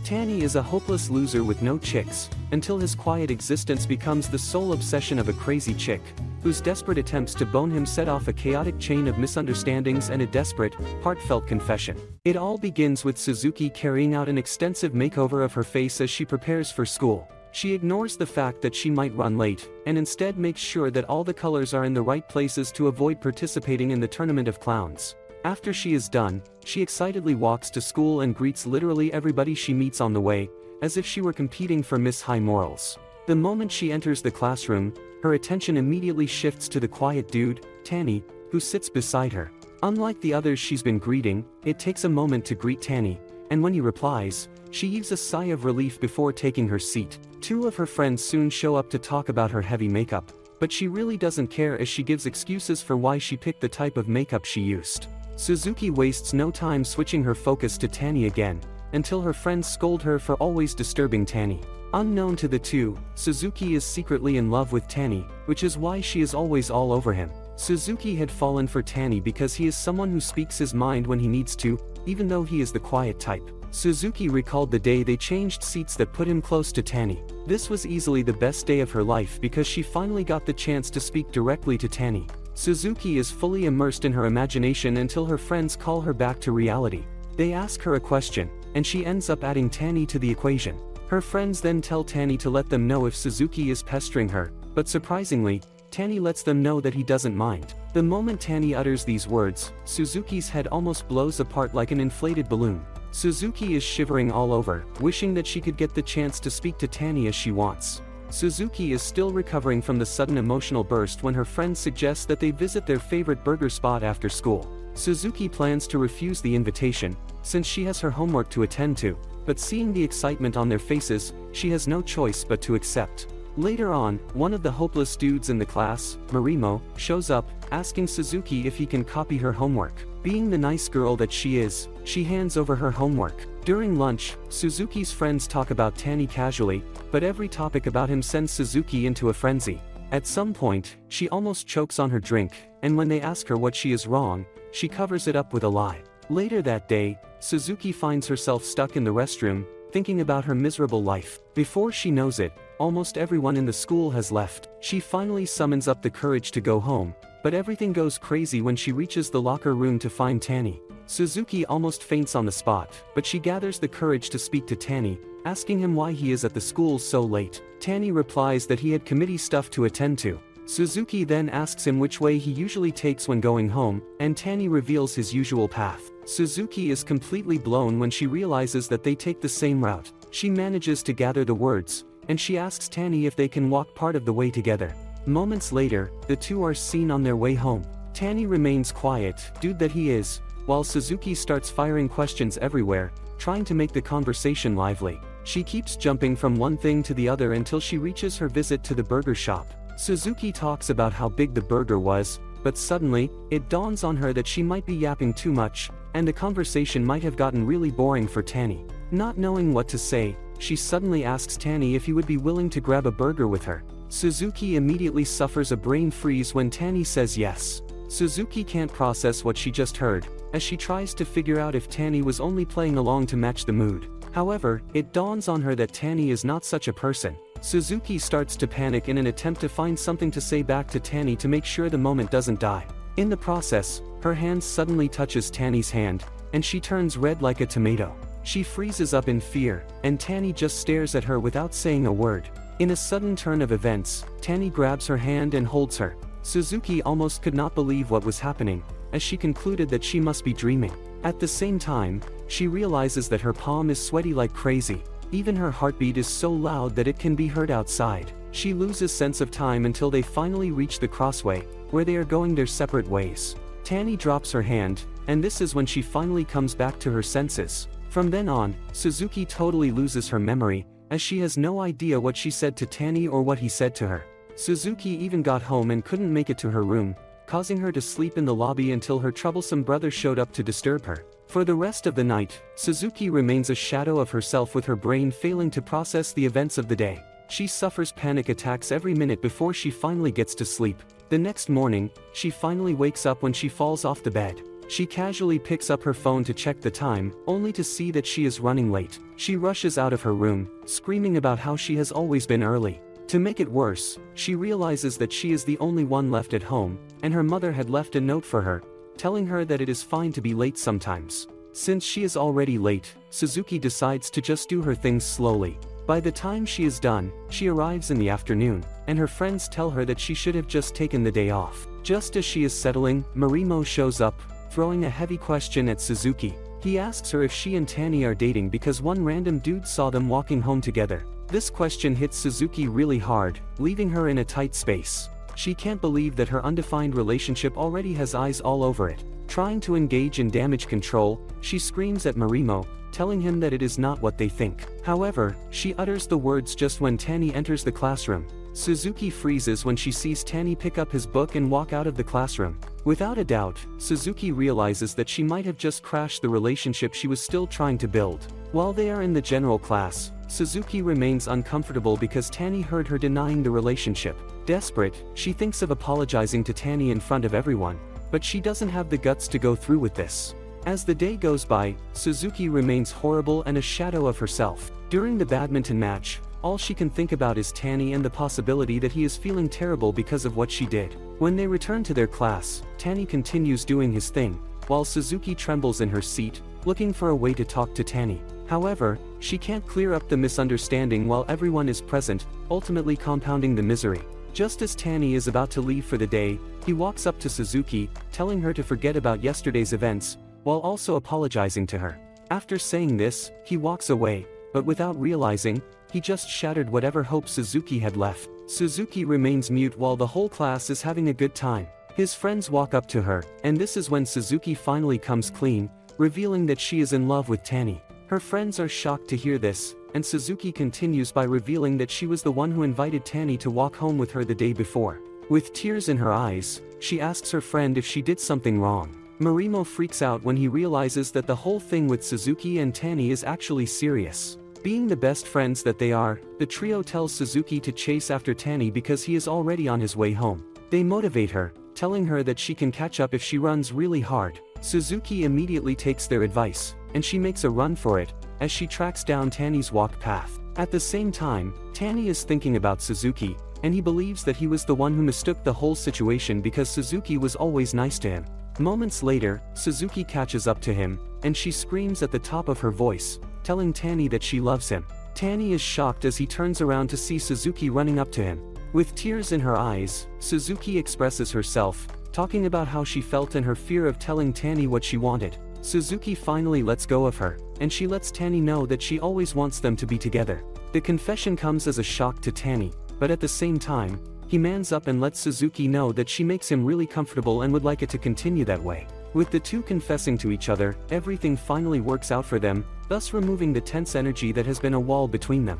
Tanny is a hopeless loser with no chicks, until his quiet existence becomes the sole obsession of a crazy chick, whose desperate attempts to bone him set off a chaotic chain of misunderstandings and a desperate, heartfelt confession. It all begins with Suzuki carrying out an extensive makeover of her face as she prepares for school. She ignores the fact that she might run late, and instead makes sure that all the colors are in the right places to avoid participating in the tournament of clowns. After she is done, she excitedly walks to school and greets literally everybody she meets on the way, as if she were competing for Miss High Morals. The moment she enters the classroom, her attention immediately shifts to the quiet dude, Tanny, who sits beside her. Unlike the others she's been greeting, it takes a moment to greet Tanny, and when he replies, she heaves a sigh of relief before taking her seat. Two of her friends soon show up to talk about her heavy makeup, but she really doesn't care as she gives excuses for why she picked the type of makeup she used. Suzuki wastes no time switching her focus to Tanny again, until her friends scold her for always disturbing Tanny. Unknown to the two, Suzuki is secretly in love with Tanny, which is why she is always all over him. Suzuki had fallen for Tanny because he is someone who speaks his mind when he needs to, even though he is the quiet type. Suzuki recalled the day they changed seats that put him close to Tanny. This was easily the best day of her life because she finally got the chance to speak directly to Tanny. Suzuki is fully immersed in her imagination until her friends call her back to reality. They ask her a question, and she ends up adding Tanny to the equation. Her friends then tell Tanny to let them know if Suzuki is pestering her, but surprisingly, Tanny lets them know that he doesn't mind. The moment Tanny utters these words, Suzuki's head almost blows apart like an inflated balloon. Suzuki is shivering all over, wishing that she could get the chance to speak to Tanny as she wants. Suzuki is still recovering from the sudden emotional burst when her friends suggest that they visit their favorite burger spot after school. Suzuki plans to refuse the invitation, since she has her homework to attend to, but seeing the excitement on their faces, she has no choice but to accept. Later on, one of the hopeless dudes in the class, Marimo, shows up, asking Suzuki if he can copy her homework. Being the nice girl that she is, she hands over her homework. During lunch, Suzuki's friends talk about Tanny casually, but every topic about him sends Suzuki into a frenzy. At some point, she almost chokes on her drink, and when they ask her what she is wrong, she covers it up with a lie. Later that day, Suzuki finds herself stuck in the restroom, thinking about her miserable life. Before she knows it, almost everyone in the school has left. She finally summons up the courage to go home, but everything goes crazy when she reaches the locker room to find Tanny. Suzuki almost faints on the spot, but she gathers the courage to speak to Tanny, asking him why he is at the school so late. Tanny replies that he had committee stuff to attend to. Suzuki then asks him which way he usually takes when going home, and Tanny reveals his usual path. Suzuki is completely blown when she realizes that they take the same route. She manages to gather the words, and she asks Tanny if they can walk part of the way together. Moments later, the two are seen on their way home. Tanny remains quiet, dude that he is, while Suzuki starts firing questions everywhere, trying to make the conversation lively. She keeps jumping from one thing to the other until she reaches her visit to the burger shop. Suzuki talks about how big the burger was, but suddenly, it dawns on her that she might be yapping too much, and the conversation might have gotten really boring for Tanny. Not knowing what to say, she suddenly asks Tanny if he would be willing to grab a burger with her. Suzuki immediately suffers a brain freeze when Tanny says yes. Suzuki can't process what she just heard, as she tries to figure out if Tanny was only playing along to match the mood. However, it dawns on her that Tanny is not such a person. Suzuki starts to panic in an attempt to find something to say back to Tanny to make sure the moment doesn't die. In the process, her hand suddenly touches Tanny's hand, and she turns red like a tomato. She freezes up in fear, and Tanny just stares at her without saying a word. In a sudden turn of events, Tanny grabs her hand and holds her. Suzuki almost could not believe what was happening, as she concluded that she must be dreaming. At the same time, she realizes that her palm is sweaty like crazy. Even her heartbeat is so loud that it can be heard outside. She loses sense of time until they finally reach the crossway, where they are going their separate ways. Tanny drops her hand, and this is when she finally comes back to her senses. From then on, Suzuki totally loses her memory, as she has no idea what she said to Tanny or what he said to her. Suzuki even got home and couldn't make it to her room, causing her to sleep in the lobby until her troublesome brother showed up to disturb her. For the rest of the night, Suzuki remains a shadow of herself with her brain failing to process the events of the day. She suffers panic attacks every minute before she finally gets to sleep. The next morning, she finally wakes up when she falls off the bed. She casually picks up her phone to check the time, only to see that she is running late. She rushes out of her room, screaming about how she has always been early. To make it worse, she realizes that she is the only one left at home, and her mother had left a note for her, telling her that it is fine to be late sometimes. Since she is already late, Suzuki decides to just do her things slowly. By the time she is done, she arrives in the afternoon, and her friends tell her that she should have just taken the day off. Just as she is settling, Marimo shows up, throwing a heavy question at Suzuki. He asks her if she and Tanny are dating because one random dude saw them walking home together. This question hits Suzuki really hard, leaving her in a tight space. She can't believe that her undefined relationship already has eyes all over it. Trying to engage in damage control, she screams at Marimo, telling him that it is not what they think. However, she utters the words just when Tanny enters the classroom. Suzuki freezes when she sees Tanny pick up his book and walk out of the classroom. Without a doubt, Suzuki realizes that she might have just crashed the relationship she was still trying to build. While they are in the general class, Suzuki remains uncomfortable because Tanny heard her denying the relationship. Desperate, she thinks of apologizing to Tanny in front of everyone, but she doesn't have the guts to go through with this. As the day goes by, Suzuki remains horrible and a shadow of herself. During the badminton match, all she can think about is Tanny and the possibility that he is feeling terrible because of what she did. When they return to their class, Tanny continues doing his thing, while Suzuki trembles in her seat, looking for a way to talk to Tanny. However, she can't clear up the misunderstanding while everyone is present, ultimately compounding the misery. Just as Tanny is about to leave for the day, he walks up to Suzuki, telling her to forget about yesterday's events, while also apologizing to her. After saying this, he walks away, but without realizing, he just shattered whatever hope Suzuki had left. Suzuki remains mute while the whole class is having a good time. His friends walk up to her, and this is when Suzuki finally comes clean, revealing that she is in love with Tanny. Her friends are shocked to hear this, and Suzuki continues by revealing that she was the one who invited Tanny to walk home with her the day before. With tears in her eyes, she asks her friend if she did something wrong. Marimo freaks out when he realizes that the whole thing with Suzuki and Tanny is actually serious. Being the best friends that they are, the trio tells Suzuki to chase after Tanny because he is already on his way home. They motivate her, telling her that she can catch up if she runs really hard. Suzuki immediately takes their advice, and she makes a run for it, as she tracks down Tanny's walk path. At the same time, Tanny is thinking about Suzuki, and he believes that he was the one who mistook the whole situation because Suzuki was always nice to him. Moments later, Suzuki catches up to him, and she screams at the top of her voice, telling Tanny that she loves him. Tanny is shocked as he turns around to see Suzuki running up to him. With tears in her eyes, Suzuki expresses herself, talking about how she felt and her fear of telling Tanny what she wanted. Suzuki finally lets go of her, and she lets Tanny know that she always wants them to be together. The confession comes as a shock to Tanny, but at the same time, he mans up and lets Suzuki know that she makes him really comfortable and would like it to continue that way. With the two confessing to each other, everything finally works out for them, thus removing the tense energy that has been a wall between them.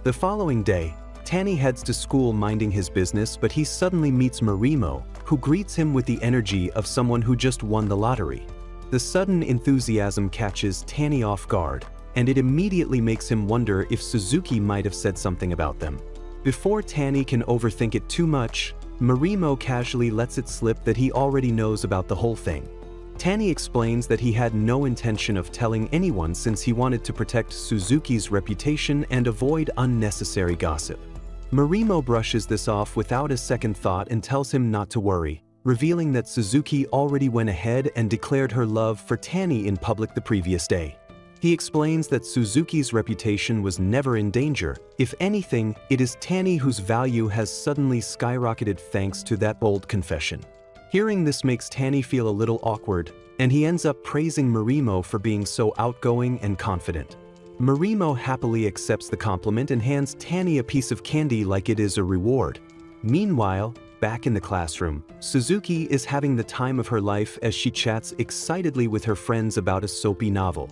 The following day, Tanny heads to school minding his business, but he suddenly meets Marimo, who greets him with the energy of someone who just won the lottery. The sudden enthusiasm catches Tanny off guard, and it immediately makes him wonder if Suzuki might have said something about them. Before Tanny can overthink it too much, Marimo casually lets it slip that he already knows about the whole thing. Tanny explains that he had no intention of telling anyone since he wanted to protect Suzuki's reputation and avoid unnecessary gossip. Marimo brushes this off without a second thought and tells him not to worry, revealing that Suzuki already went ahead and declared her love for Tanny in public the previous day. He explains that Suzuki's reputation was never in danger. If anything, it is Tanny whose value has suddenly skyrocketed thanks to that bold confession. Hearing this makes Tanny feel a little awkward, and he ends up praising Marimo for being so outgoing and confident. Marimo happily accepts the compliment and hands Tanny a piece of candy like it is a reward. Meanwhile, back in the classroom, Suzuki is having the time of her life as she chats excitedly with her friends about a soapy novel.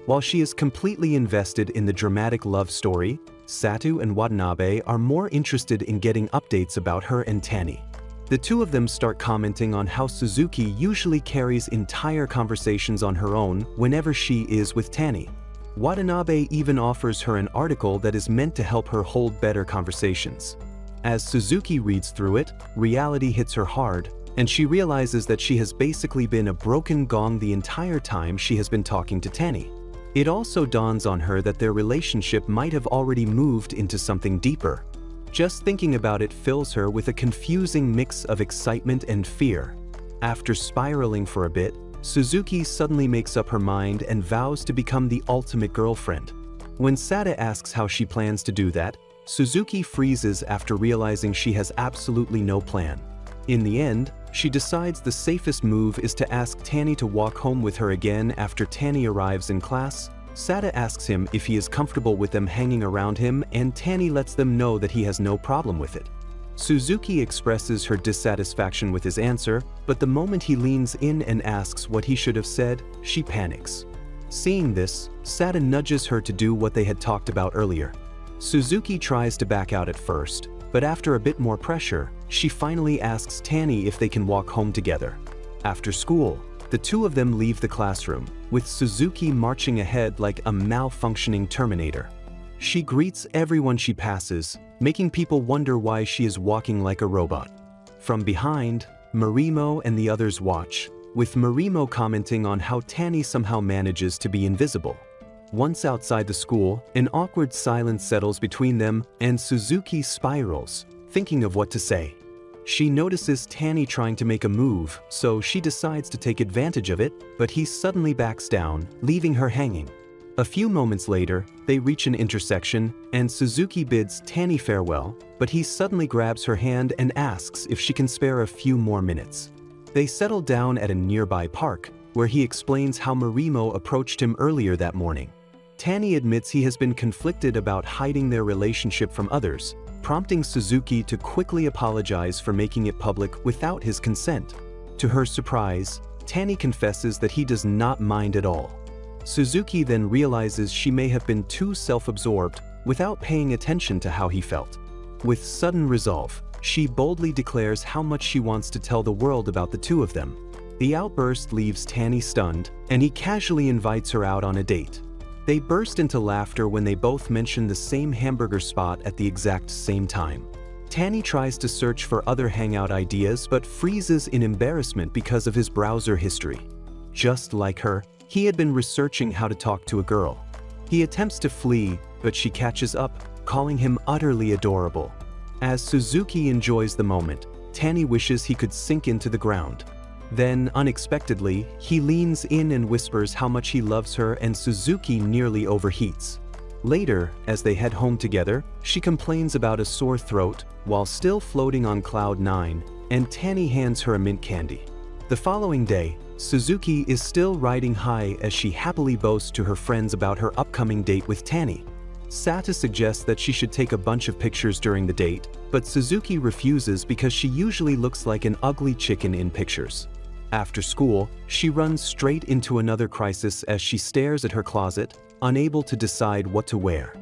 While she is completely invested in the dramatic love story, Satu and Watanabe are more interested in getting updates about her and Tanny. The two of them start commenting on how Suzuki usually carries entire conversations on her own whenever she is with Tanny. Watanabe even offers her an article that is meant to help her hold better conversations. As Suzuki reads through it, reality hits her hard, and she realizes that she has basically been a broken gong the entire time she has been talking to Tanny. It also dawns on her that their relationship might have already moved into something deeper. Just thinking about it fills her with a confusing mix of excitement and fear. After spiraling for a bit, Suzuki suddenly makes up her mind and vows to become the ultimate girlfriend. When Sada asks how she plans to do that, Suzuki freezes after realizing she has absolutely no plan. In the end, she decides the safest move is to ask Tanny to walk home with her again after Tanny arrives in class. Sada asks him if he is comfortable with them hanging around him, and Tanny lets them know that he has no problem with it. Suzuki expresses her dissatisfaction with his answer, but the moment he leans in and asks what he should have said, she panics. Seeing this, Sada nudges her to do what they had talked about earlier. Suzuki tries to back out at first, but after a bit more pressure, she finally asks Tanny if they can walk home together. After school, the two of them leave the classroom, with Suzuki marching ahead like a malfunctioning Terminator. She greets everyone she passes, making people wonder why she is walking like a robot. From behind, Marimo and the others watch, with Marimo commenting on how Tanny somehow manages to be invisible. Once outside the school, an awkward silence settles between them, and Suzuki spirals, thinking of what to say. She notices Tanny trying to make a move, so she decides to take advantage of it, but he suddenly backs down, leaving her hanging. A few moments later, they reach an intersection, and Suzuki bids Tanny farewell, but he suddenly grabs her hand and asks if she can spare a few more minutes. They settle down at a nearby park, where he explains how Marimo approached him earlier that morning. Tanny admits he has been conflicted about hiding their relationship from others, prompting Suzuki to quickly apologize for making it public without his consent. To her surprise, Tanny confesses that he does not mind at all. Suzuki then realizes she may have been too self-absorbed without paying attention to how he felt. With sudden resolve, she boldly declares how much she wants to tell the world about the two of them. The outburst leaves Tanny stunned, and he casually invites her out on a date. They burst into laughter when they both mention the same hamburger spot at the exact same time. Tanny tries to search for other hangout ideas but freezes in embarrassment because of his browser history. Just like her, he had been researching how to talk to a girl. He attempts to flee, but she catches up, calling him utterly adorable. As Suzuki enjoys the moment, Tanny wishes he could sink into the ground. Then, unexpectedly, he leans in and whispers how much he loves her, and Suzuki nearly overheats. Later, as they head home together, she complains about a sore throat while still floating on cloud 9, and Tanny hands her a mint candy. The following day, Suzuki is still riding high as she happily boasts to her friends about her upcoming date with Tanny. Sata suggests that she should take a bunch of pictures during the date, but Suzuki refuses because she usually looks like an ugly chicken in pictures. After school, she runs straight into another crisis as she stares at her closet, unable to decide what to wear.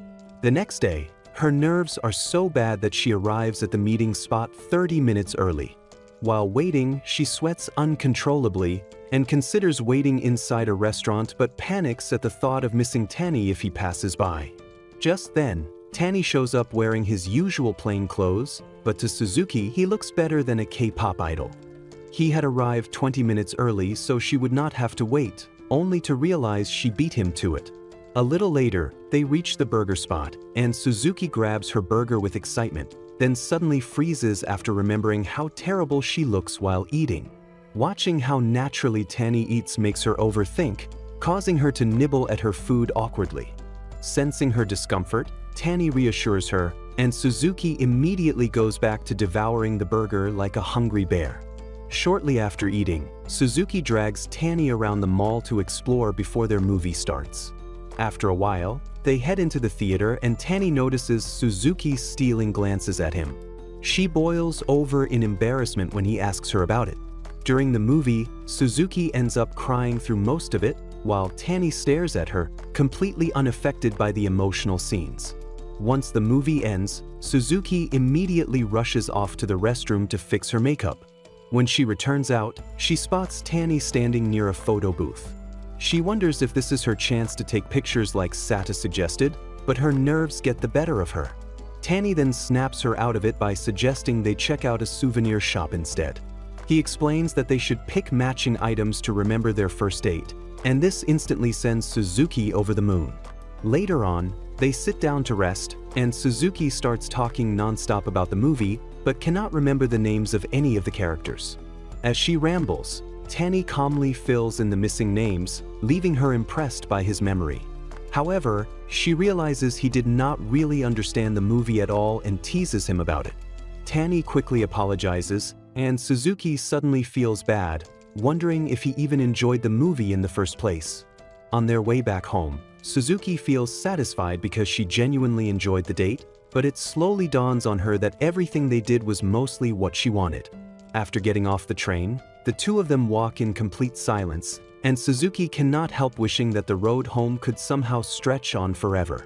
The next day, her nerves are so bad that she arrives at the meeting spot 30 minutes early. While waiting, she sweats uncontrollably and considers waiting inside a restaurant but panics at the thought of missing Tanny if he passes by. Just then, Tanny shows up wearing his usual plain clothes, but to Suzuki he looks better than a K-pop idol. He had arrived 20 minutes early so she would not have to wait, only to realize she beat him to it. A little later, they reach the burger spot, and Suzuki grabs her burger with excitement, then suddenly freezes after remembering how terrible she looks while eating. Watching how naturally Tanny eats makes her overthink, causing her to nibble at her food awkwardly. Sensing her discomfort, Tanny reassures her, and Suzuki immediately goes back to devouring the burger like a hungry bear. Shortly after eating, Suzuki drags Tanny around the mall to explore before their movie starts. After a while, they head into the theater and Tanny notices Suzuki stealing glances at him. She boils over in embarrassment when he asks her about it. During the movie, Suzuki ends up crying through most of it, while Tanny stares at her, completely unaffected by the emotional scenes. Once the movie ends, Suzuki immediately rushes off to the restroom to fix her makeup. When she returns out, she spots Tanny standing near a photo booth. She wonders if this is her chance to take pictures like Sata suggested, but her nerves get the better of her. Tanny then snaps her out of it by suggesting they check out a souvenir shop instead. He explains that they should pick matching items to remember their first date, and this instantly sends Suzuki over the moon. Later on, they sit down to rest, and Suzuki starts talking non-stop about the movie, but cannot remember the names of any of the characters. As she rambles, Tanny calmly fills in the missing names, leaving her impressed by his memory. However, she realizes he did not really understand the movie at all and teases him about it. Tanny quickly apologizes, and Suzuki suddenly feels bad, wondering if he even enjoyed the movie in the first place. On their way back home, Suzuki feels satisfied because she genuinely enjoyed the date, but it slowly dawns on her that everything they did was mostly what she wanted. After getting off the train, the two of them walk in complete silence, and Suzuki cannot help wishing that the road home could somehow stretch on forever.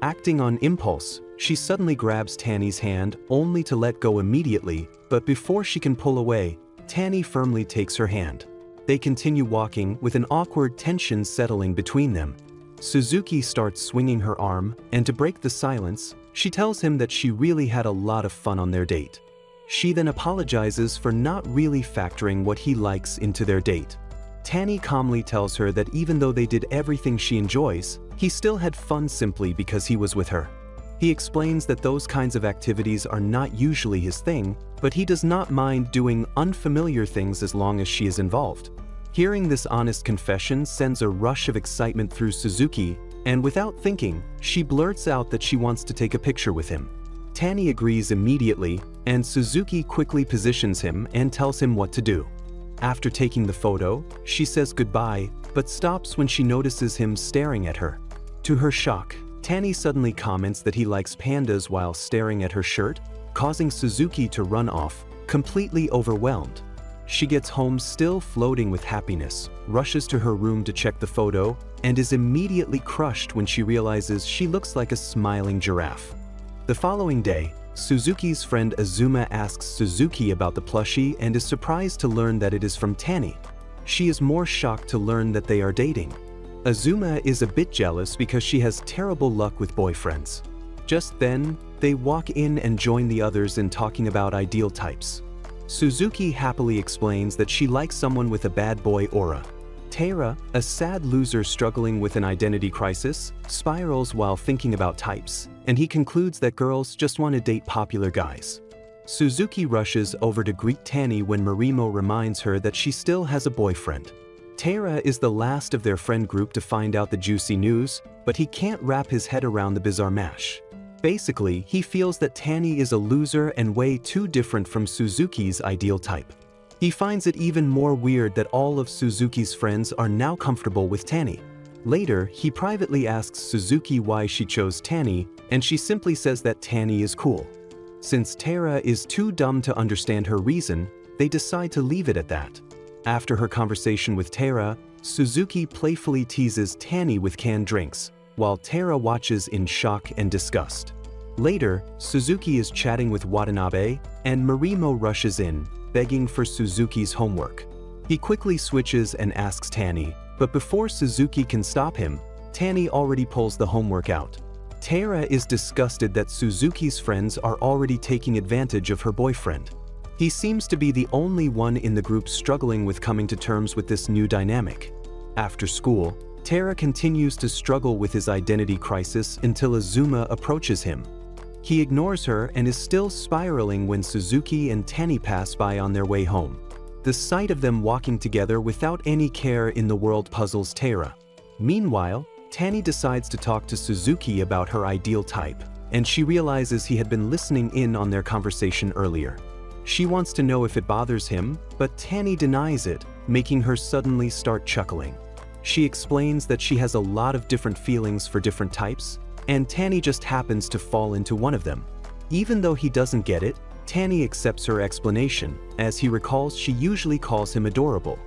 Acting on impulse, she suddenly grabs Tanny's hand only to let go immediately, but before she can pull away, Tanny firmly takes her hand. They continue walking with an awkward tension settling between them. Suzuki starts swinging her arm, and to break the silence, she tells him that she really had a lot of fun on their date. She then apologizes for not really factoring what he likes into their date. Tanny calmly tells her that even though they did everything she enjoys, he still had fun simply because he was with her. He explains that those kinds of activities are not usually his thing, but he does not mind doing unfamiliar things as long as she is involved. Hearing this honest confession sends a rush of excitement through Suzuki, and without thinking, she blurts out that she wants to take a picture with him. Tanny agrees immediately, and Suzuki quickly positions him and tells him what to do. After taking the photo, she says goodbye, but stops when she notices him staring at her. To her shock, Tanny suddenly comments that he likes pandas while staring at her shirt, causing Suzuki to run off, completely overwhelmed. She gets home still floating with happiness, rushes to her room to check the photo, and is immediately crushed when she realizes she looks like a smiling giraffe. The following day, Suzuki's friend Azuma asks Suzuki about the plushie and is surprised to learn that it is from Tanny. She is more shocked to learn that they are dating. Azuma is a bit jealous because she has terrible luck with boyfriends. Just then, they walk in and join the others in talking about ideal types. Suzuki happily explains that she likes someone with a bad boy aura. Taira, a sad loser struggling with an identity crisis, spirals while thinking about types, and he concludes that girls just want to date popular guys. Suzuki rushes over to greet Tanny when Marimo reminds her that she still has a boyfriend. Taira is the last of their friend group to find out the juicy news, but he can't wrap his head around the bizarre mash. Basically, he feels that Tanny is a loser and way too different from Suzuki's ideal type. He finds it even more weird that all of Suzuki's friends are now comfortable with Tanny. Later, he privately asks Suzuki why she chose Tanny, and she simply says that Tanny is cool. Since Taira is too dumb to understand her reason, they decide to leave it at that. After her conversation with Taira, Suzuki playfully teases Tanny with canned drinks, while Taira watches in shock and disgust. Later, Suzuki is chatting with Watanabe, and Marimo rushes in, begging for Suzuki's homework. He quickly switches and asks Tanny, but before Suzuki can stop him, Tanny already pulls the homework out. Taira is disgusted that Suzuki's friends are already taking advantage of her boyfriend. He seems to be the only one in the group struggling with coming to terms with this new dynamic. After school, Taira continues to struggle with his identity crisis until Azuma approaches him. He ignores her and is still spiraling when Suzuki and Tanny pass by on their way home. The sight of them walking together without any care in the world puzzles Taira. Meanwhile, Tanny decides to talk to Suzuki about her ideal type, and she realizes he had been listening in on their conversation earlier. She wants to know if it bothers him, but Tanny denies it, making her suddenly start chuckling. She explains that she has a lot of different feelings for different types, and Tanny just happens to fall into one of them. Even though he doesn't get it, Tanny accepts her explanation, as he recalls she usually calls him adorable.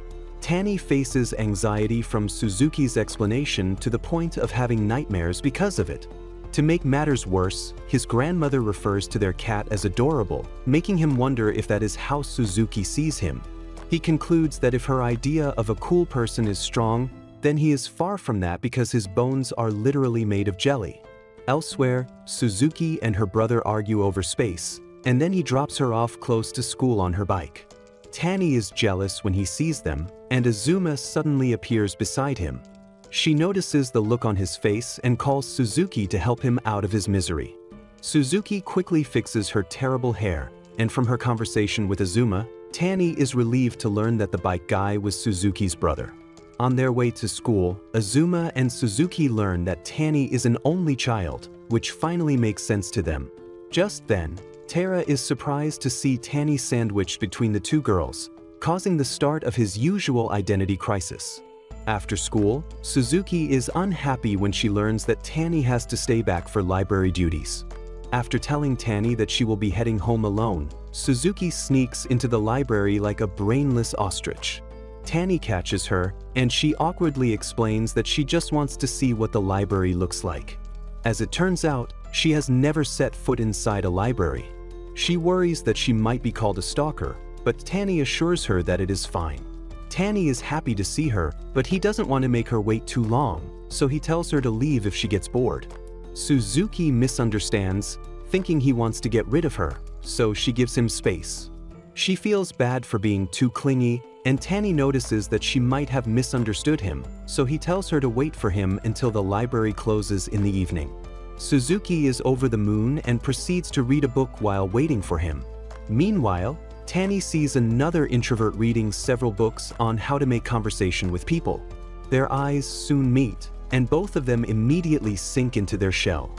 Tanny faces anxiety from Suzuki's explanation to the point of having nightmares because of it. To make matters worse, his grandmother refers to their cat as adorable, making him wonder if that is how Suzuki sees him. He concludes that if her idea of a cool person is strong, then he is far from that because his bones are literally made of jelly. Elsewhere, Suzuki and her brother argue over space, and then he drops her off close to school on her bike. Tani is jealous when he sees them, and Azuma suddenly appears beside him. She notices the look on his face and calls Suzuki to help him out of his misery. Suzuki quickly fixes her terrible hair, and from her conversation with Azuma, Tani is relieved to learn that the bike guy was Suzuki's brother. On their way to school, Azuma and Suzuki learn that Tani is an only child, which finally makes sense to them. Just then, Tara is surprised to see Tani sandwiched between the two girls, causing the start of his usual identity crisis. After school, Suzuki is unhappy when she learns that Tani has to stay back for library duties. After telling Tani that she will be heading home alone, Suzuki sneaks into the library like a brainless ostrich. Tani catches her, and she awkwardly explains that she just wants to see what the library looks like. As it turns out, she has never set foot inside a library. She worries that she might be called a stalker, but Tani assures her that it is fine. Tani is happy to see her, but he doesn't want to make her wait too long, so he tells her to leave if she gets bored. Suzuki misunderstands, thinking he wants to get rid of her, so she gives him space. She feels bad for being too clingy, and Tani notices that she might have misunderstood him, so he tells her to wait for him until the library closes in the evening. Suzuki is over the moon and proceeds to read a book while waiting for him. Meanwhile, Tani sees another introvert reading several books on how to make conversation with people. Their eyes soon meet, and both of them immediately sink into their shell.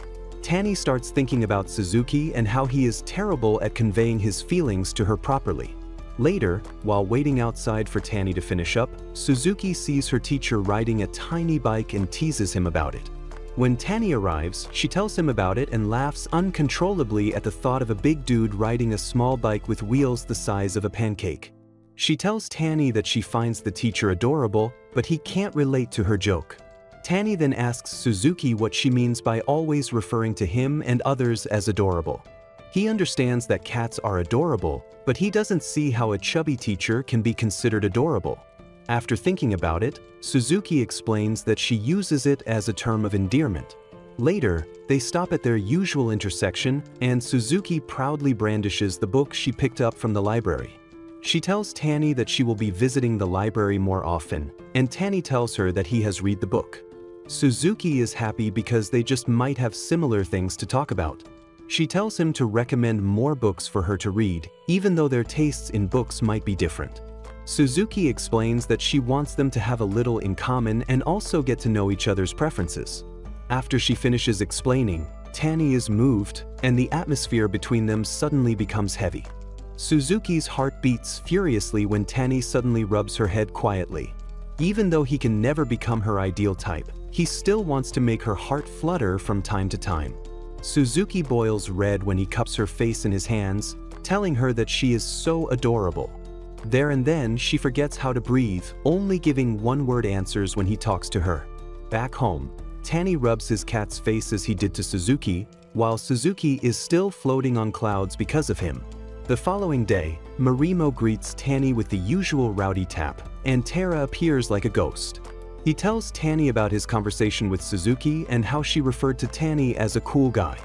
Tani starts thinking about Suzuki and how he is terrible at conveying his feelings to her properly. Later, while waiting outside for Tani to finish up, Suzuki sees her teacher riding a tiny bike and teases him about it. When Tani arrives, she tells him about it and laughs uncontrollably at the thought of a big dude riding a small bike with wheels the size of a pancake. She tells Tani that she finds the teacher adorable, but he can't relate to her joke. Tani then asks Suzuki what she means by always referring to him and others as adorable. He understands that cats are adorable, but he doesn't see how a chubby teacher can be considered adorable. After thinking about it, Suzuki explains that she uses it as a term of endearment. Later, they stop at their usual intersection, and Suzuki proudly brandishes the book she picked up from the library. She tells Tani that she will be visiting the library more often, and Tani tells her that he has read the book. Suzuki is happy because they just might have similar things to talk about. She tells him to recommend more books for her to read, even though their tastes in books might be different. Suzuki explains that she wants them to have a little in common and also get to know each other's preferences. After she finishes explaining, Tani is moved, and the atmosphere between them suddenly becomes heavy. Suzuki's heart beats furiously when Tani suddenly rubs her head quietly. Even though he can never become her ideal type, he still wants to make her heart flutter from time to time. Suzuki boils red when he cups her face in his hands, telling her that she is so adorable. There and then, she forgets how to breathe, only giving one-word answers when he talks to her. Back home, Tani rubs his cat's face as he did to Suzuki, while Suzuki is still floating on clouds because of him. The following day, Marimo greets Tani with the usual rowdy tap, and Tara appears like a ghost. He tells Tani about his conversation with Suzuki and how she referred to Tani as a cool guy.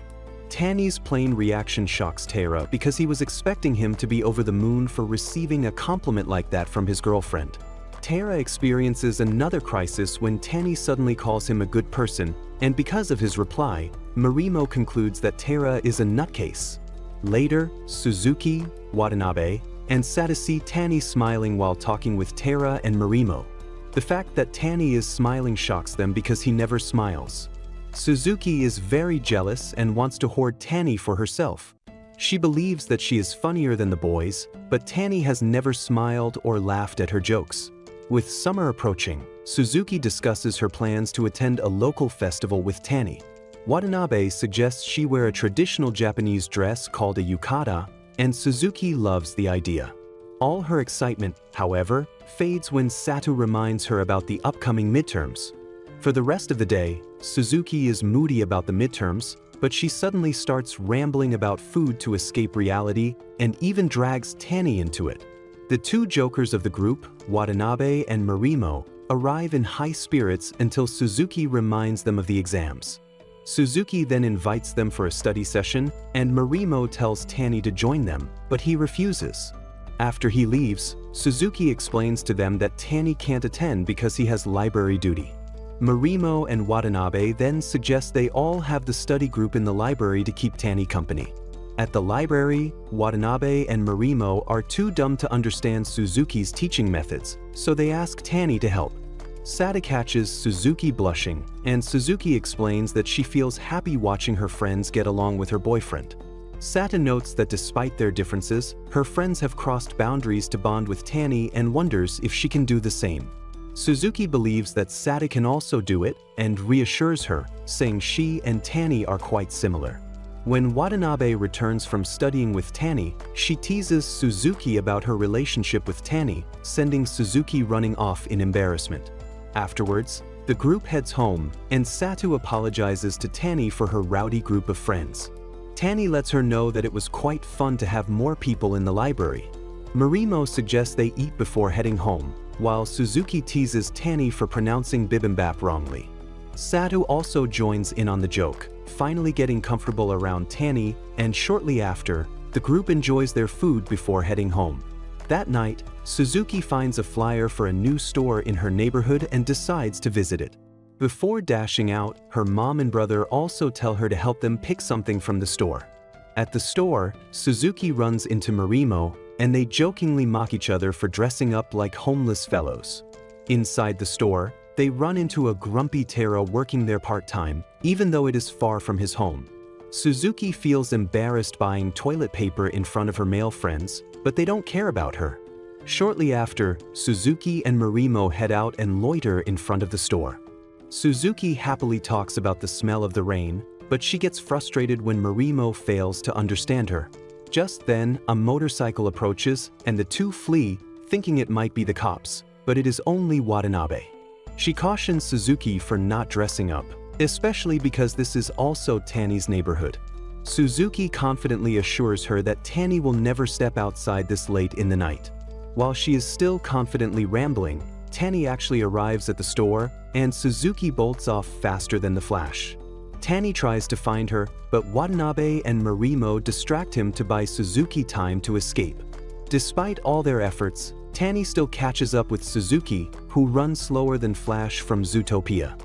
Tani's plain reaction shocks Tara because he was expecting him to be over the moon for receiving a compliment like that from his girlfriend. Tara experiences another crisis when Tani suddenly calls him a good person, and because of his reply, Marimo concludes that Tara is a nutcase. Later, Suzuki, Watanabe, and Sata see Tani smiling while talking with Tara and Marimo. The fact that Tani is smiling shocks them because he never smiles. Suzuki is very jealous and wants to hoard Tani for herself. She believes that she is funnier than the boys, but Tani has never smiled or laughed at her jokes. With summer approaching, Suzuki discusses her plans to attend a local festival with Tani. Watanabe suggests she wear a traditional Japanese dress called a yukata, and Suzuki loves the idea. All her excitement, however, fades when Sato reminds her about the upcoming midterms. For the rest of the day, Suzuki is moody about the midterms, but she suddenly starts rambling about food to escape reality and even drags Tani into it. The two jokers of the group, Watanabe and Marimo, arrive in high spirits until Suzuki reminds them of the exams. Suzuki then invites them for a study session, and Marimo tells Tani to join them, but he refuses. After he leaves, Suzuki explains to them that Tanny can't attend because he has library duty. Marimo and Watanabe then suggest they all have the study group in the library to keep Tanny company. At the library, Watanabe and Marimo are too dumb to understand Suzuki's teaching methods, so they ask Tanny to help. Sata catches Suzuki blushing, and Suzuki explains that she feels happy watching her friends get along with her boyfriend. Sata notes that despite their differences, her friends have crossed boundaries to bond with Tanny and wonders if she can do the same. Suzuki believes that Sata can also do it and reassures her, saying she and Tanny are quite similar. When Watanabe returns from studying with Tanny, she teases Suzuki about her relationship with Tanny, sending Suzuki running off in embarrassment. Afterwards, the group heads home, and Satu apologizes to Tanny for her rowdy group of friends. Tanny lets her know that it was quite fun to have more people in the library. Marimo suggests they eat before heading home, while Suzuki teases Tanny for pronouncing bibimbap wrongly. Satu also joins in on the joke, finally getting comfortable around Tanny, and shortly after, the group enjoys their food before heading home. That night, Suzuki finds a flyer for a new store in her neighborhood and decides to visit it. Before dashing out, her mom and brother also tell her to help them pick something from the store. At the store, Suzuki runs into Marimo, and they jokingly mock each other for dressing up like homeless fellows. Inside the store, they run into a grumpy Taro working there part-time, even though it is far from his home. Suzuki feels embarrassed buying toilet paper in front of her male friends, but they don't care about her. Shortly after, Suzuki and Marimo head out and loiter in front of the store. Suzuki happily talks about the smell of the rain, but she gets frustrated when Marimo fails to understand her. Just then, a motorcycle approaches, and the two flee, thinking it might be the cops, but it is only Watanabe. She cautions Suzuki for not dressing up, especially because this is also Tanny's neighborhood. Suzuki confidently assures her that Tanny will never step outside this late in the night. While she is still confidently rambling, Tanny actually arrives at the store, and Suzuki bolts off faster than the flash. Tanny tries to find her, but Watanabe and Marimo distract him to buy Suzuki time to escape. Despite all their efforts, Tanny still catches up with Suzuki, who runs slower than Flash from Zootopia.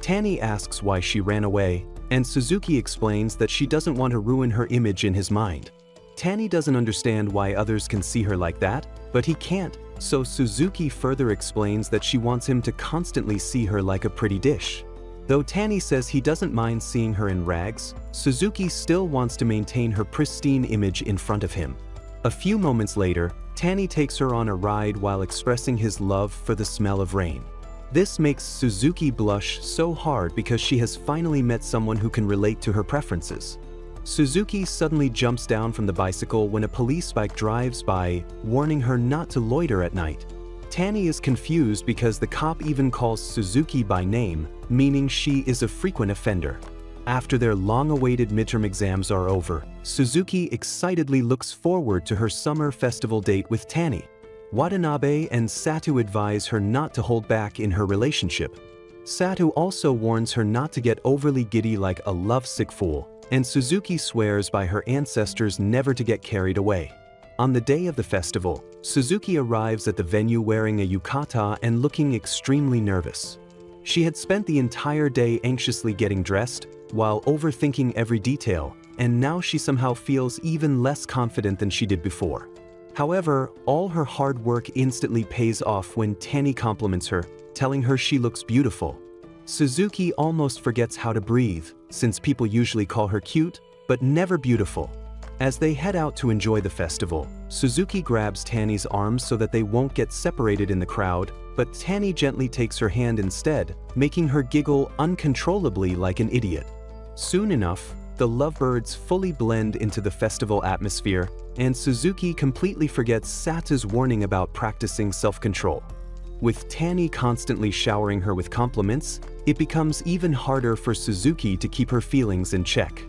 Tanny asks why she ran away, and Suzuki explains that she doesn't want to ruin her image in his mind. Tanny doesn't understand why others can see her like that, but he can't, so Suzuki further explains that she wants him to constantly see her like a pretty dish. Though Tanny says he doesn't mind seeing her in rags, Suzuki still wants to maintain her pristine image in front of him. A few moments later, Tanny takes her on a ride while expressing his love for the smell of rain. This makes Suzuki blush so hard because she has finally met someone who can relate to her preferences. Suzuki suddenly jumps down from the bicycle when a police bike drives by, warning her not to loiter at night. Tanny is confused because the cop even calls Suzuki by name, meaning she is a frequent offender. After their long-awaited midterm exams are over, Suzuki excitedly looks forward to her summer festival date with Tanny. Watanabe and Satu advise her not to hold back in her relationship. Satu also warns her not to get overly giddy like a lovesick fool, and Suzuki swears by her ancestors never to get carried away. On the day of the festival, Suzuki arrives at the venue wearing a yukata and looking extremely nervous. She had spent the entire day anxiously getting dressed, while overthinking every detail, and now she somehow feels even less confident than she did before. However, all her hard work instantly pays off when Tanny compliments her, telling her she looks beautiful. Suzuki almost forgets how to breathe, since people usually call her cute, but never beautiful. As they head out to enjoy the festival, Suzuki grabs Tanny's arms so that they won't get separated in the crowd, but Tanny gently takes her hand instead, making her giggle uncontrollably like an idiot. Soon enough, the lovebirds fully blend into the festival atmosphere, and Suzuki completely forgets Sata's warning about practicing self-control. With Tanny constantly showering her with compliments, it becomes even harder for Suzuki to keep her feelings in check.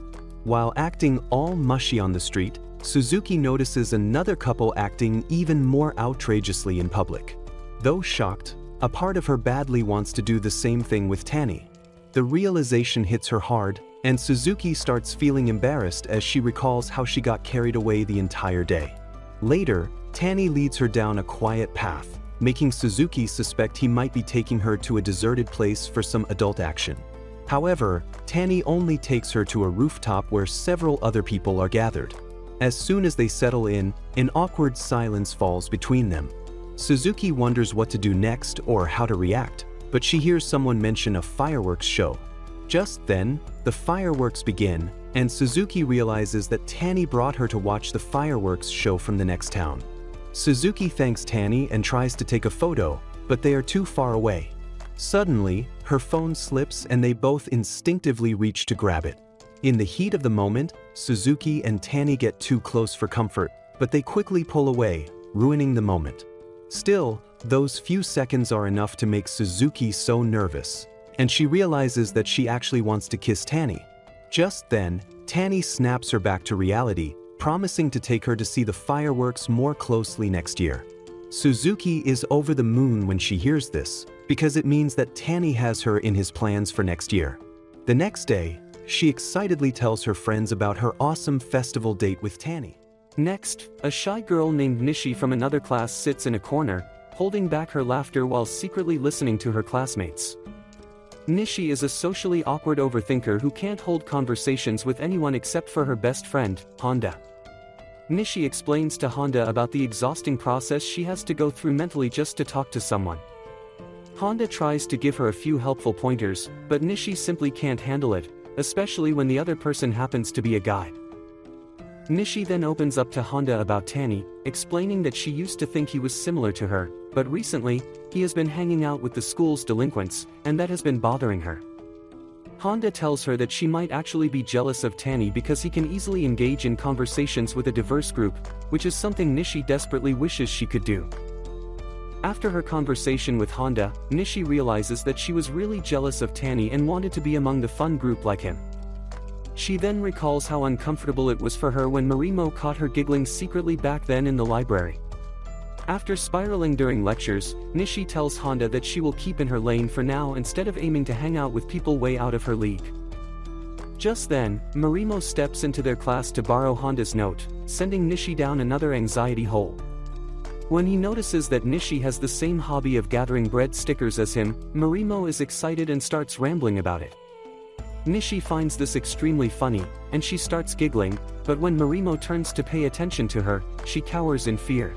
While acting all mushy on the street, Suzuki notices another couple acting even more outrageously in public. Though shocked, a part of her badly wants to do the same thing with Tanny. The realization hits her hard, and Suzuki starts feeling embarrassed as she recalls how she got carried away the entire day. Later, Tanny leads her down a quiet path, making Suzuki suspect he might be taking her to a deserted place for some adult action. However, Tanny only takes her to a rooftop where several other people are gathered. As soon as they settle in, an awkward silence falls between them. Suzuki wonders what to do next or how to react, but she hears someone mention a fireworks show. Just then, the fireworks begin, and Suzuki realizes that Tanny brought her to watch the fireworks show from the next town. Suzuki thanks Tanny and tries to take a photo, but they are too far away. Suddenly, her phone slips and they both instinctively reach to grab it. In the heat of the moment, Suzuki and Tanny get too close for comfort, but they quickly pull away, ruining the moment. Still, those few seconds are enough to make Suzuki so nervous, and she realizes that she actually wants to kiss Tanny. Just then, Tanny snaps her back to reality, promising to take her to see the fireworks more closely next year. Suzuki is over the moon when she hears this, because it means that Tanny has her in his plans for next year. The next day, she excitedly tells her friends about her awesome festival date with Tanny. Next, a shy girl named Nishi from another class sits in a corner, holding back her laughter while secretly listening to her classmates. Nishi is a socially awkward overthinker who can't hold conversations with anyone except for her best friend, Honda. Nishi explains to Honda about the exhausting process she has to go through mentally just to talk to someone. Honda tries to give her a few helpful pointers, but Nishi simply can't handle it, especially when the other person happens to be a guy. Nishi then opens up to Honda about Tanny, explaining that she used to think he was similar to her, but recently, he has been hanging out with the school's delinquents, and that has been bothering her. Honda tells her that she might actually be jealous of Tanny because he can easily engage in conversations with a diverse group, which is something Nishi desperately wishes she could do. After her conversation with Honda, Nishi realizes that she was really jealous of Tanny and wanted to be among the fun group like him. She then recalls how uncomfortable it was for her when Marimo caught her giggling secretly back then in the library. After spiraling during lectures, Nishi tells Honda that she will keep in her lane for now instead of aiming to hang out with people way out of her league. Just then, Marimo steps into their class to borrow Honda's note, sending Nishi down another anxiety hole. When he notices that Nishi has the same hobby of gathering bread stickers as him, Marimo is excited and starts rambling about it. Nishi finds this extremely funny, and she starts giggling, but when Marimo turns to pay attention to her, she cowers in fear.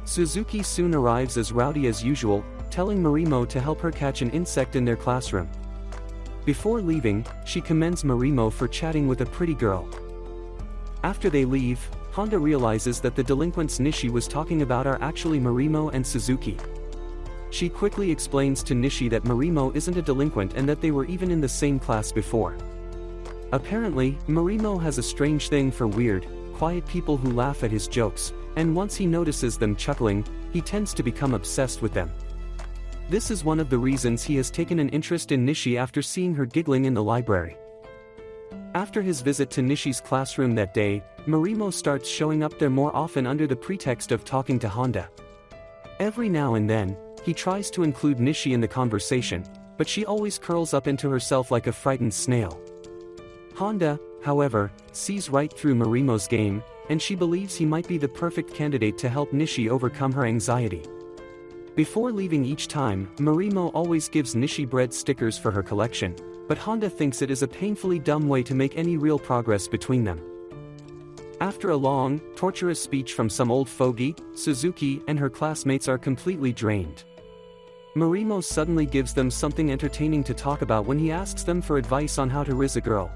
Suzuki soon arrives as rowdy as usual, telling Marimo to help her catch an insect in their classroom. Before leaving, she commends Marimo for chatting with a pretty girl. After they leave, Honda realizes that the delinquents Nishi was talking about are actually Marimo and Suzuki. She quickly explains to Nishi that Marimo isn't a delinquent and that they were even in the same class before. Apparently, Marimo has a strange thing for weird, quiet people who laugh at his jokes, and once he notices them chuckling, he tends to become obsessed with them. This is one of the reasons he has taken an interest in Nishi after seeing her giggling in the library. After his visit to Nishi's classroom that day, Marimo starts showing up there more often under the pretext of talking to Honda. Every now and then, he tries to include Nishi in the conversation, but she always curls up into herself like a frightened snail. Honda, however, sees right through Marimo's game, and she believes he might be the perfect candidate to help Nishi overcome her anxiety. Before leaving each time, Marimo always gives Nishi bread stickers for her collection, but Honda thinks it is a painfully dumb way to make any real progress between them. After a long, torturous speech from some old fogey, Suzuki and her classmates are completely drained. Marimo suddenly gives them something entertaining to talk about when he asks them for advice on how to rizz a girl.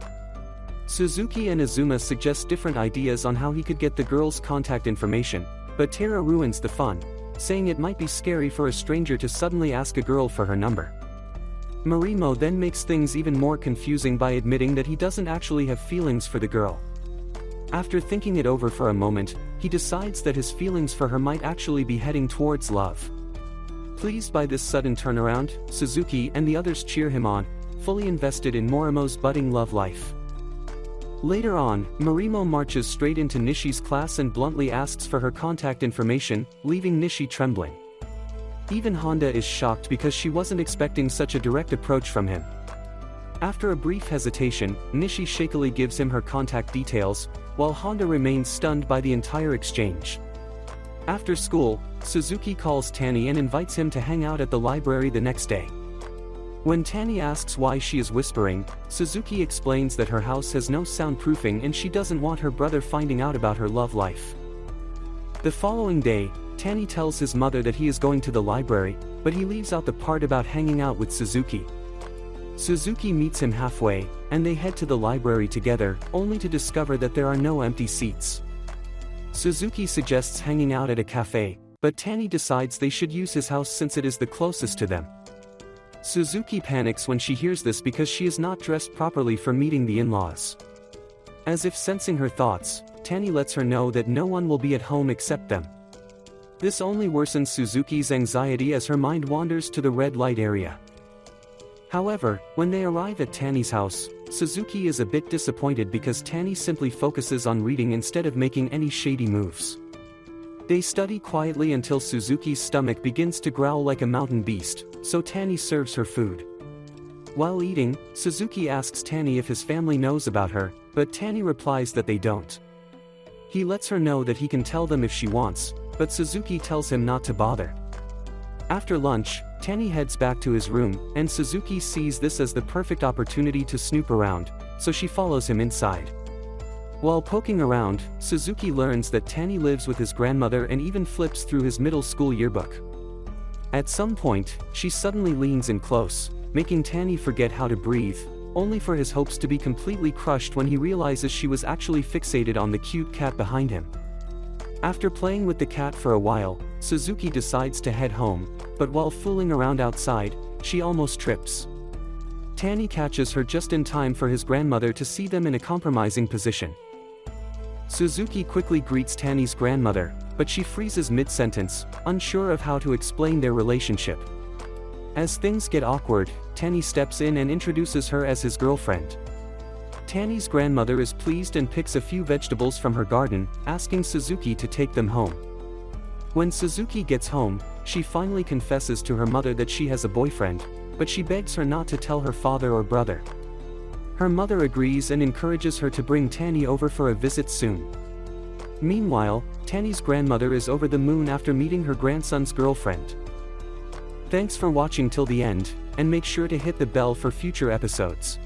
Suzuki and Azuma suggest different ideas on how he could get the girl's contact information, but Tara ruins the fun, saying it might be scary for a stranger to suddenly ask a girl for her number. Marimo then makes things even more confusing by admitting that he doesn't actually have feelings for the girl. After thinking it over for a moment, he decides that his feelings for her might actually be heading towards love. Pleased by this sudden turnaround, Suzuki and the others cheer him on, fully invested in Morimo's budding love life. Later on, Marimo marches straight into Nishi's class and bluntly asks for her contact information, leaving Nishi trembling. Even Honda is shocked because she wasn't expecting such a direct approach from him. After a brief hesitation, Nishi shakily gives him her contact details, while Honda remains stunned by the entire exchange. After school, Suzuki calls Tani and invites him to hang out at the library the next day. When Tani asks why she is whispering, Suzuki explains that her house has no soundproofing and she doesn't want her brother finding out about her love life. The following day, Tani tells his mother that he is going to the library, but he leaves out the part about hanging out with Suzuki. Suzuki meets him halfway, and they head to the library together, only to discover that there are no empty seats. Suzuki suggests hanging out at a cafe, but Tani decides they should use his house since it is the closest to them. Suzuki panics when she hears this because she is not dressed properly for meeting the in-laws. As if sensing her thoughts, Tani lets her know that no one will be at home except them. This only worsens Suzuki's anxiety as her mind wanders to the red light area. However, when they arrive at Tani's house, Suzuki is a bit disappointed because Tani simply focuses on reading instead of making any shady moves. They study quietly until Suzuki's stomach begins to growl like a mountain beast, so Tani serves her food. While eating, Suzuki asks Tani if his family knows about her, but Tani replies that they don't. He lets her know that he can tell them if she wants, but Suzuki tells him not to bother. After lunch, Tani heads back to his room, and Suzuki sees this as the perfect opportunity to snoop around, so she follows him inside. While poking around, Suzuki learns that Tani lives with his grandmother and even flips through his middle school yearbook. At some point, she suddenly leans in close, making Tani forget how to breathe, only for his hopes to be completely crushed when he realizes she was actually fixated on the cute cat behind him. After playing with the cat for a while, Suzuki decides to head home, but while fooling around outside, she almost trips. Tani catches her just in time for his grandmother to see them in a compromising position. Suzuki quickly greets Tani's grandmother, but she freezes mid-sentence, unsure of how to explain their relationship. As things get awkward, Tani steps in and introduces her as his girlfriend. Tani's grandmother is pleased and picks a few vegetables from her garden, asking Suzuki to take them home. When Suzuki gets home, she finally confesses to her mother that she has a boyfriend, but she begs her not to tell her father or brother. Her mother agrees and encourages her to bring Tani over for a visit soon. Meanwhile, Tani's grandmother is over the moon after meeting her grandson's girlfriend. Thanks for watching till the end, and make sure to hit the bell for future episodes.